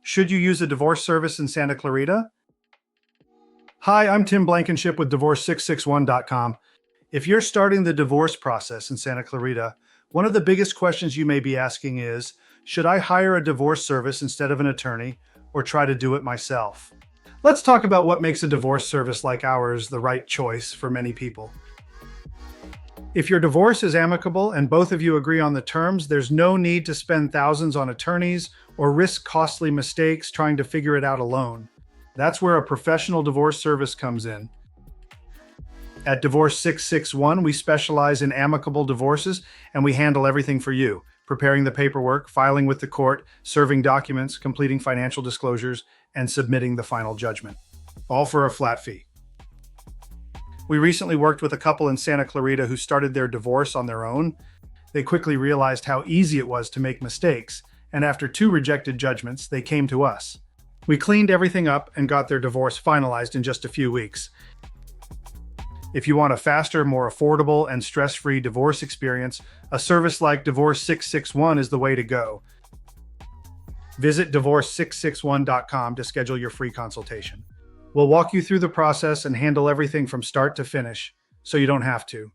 Should you use a divorce service in Santa Clarita? Hi, I'm Tim Blankenship with divorce661.com. If you're starting the divorce process in Santa Clarita, one of the biggest questions you may be asking is, should I hire a divorce service instead of an attorney or try to do it myself? Let's talk about what makes a divorce service like ours the right choice for many people. If your divorce is amicable and both of you agree on the terms, there's no need to spend thousands on attorneys or risk costly mistakes trying to figure it out alone. That's where a professional divorce service comes in. At Divorce 661, we specialize in amicable divorces and we handle everything for you, preparing the paperwork, filing with the court, serving documents, completing financial disclosures, and submitting the final judgment, all for a flat fee. We recently worked with a couple in Santa Clarita who started their divorce on their own. They quickly realized how easy it was to make mistakes, and after 2 rejected judgments, they came to us. We cleaned everything up and got their divorce finalized in just a few weeks. If you want a faster, more affordable, and stress-free divorce experience, a service like Divorce 661 is the way to go. Visit divorce661.com to schedule your free consultation. We'll walk you through the process and handle everything from start to finish, so you don't have to.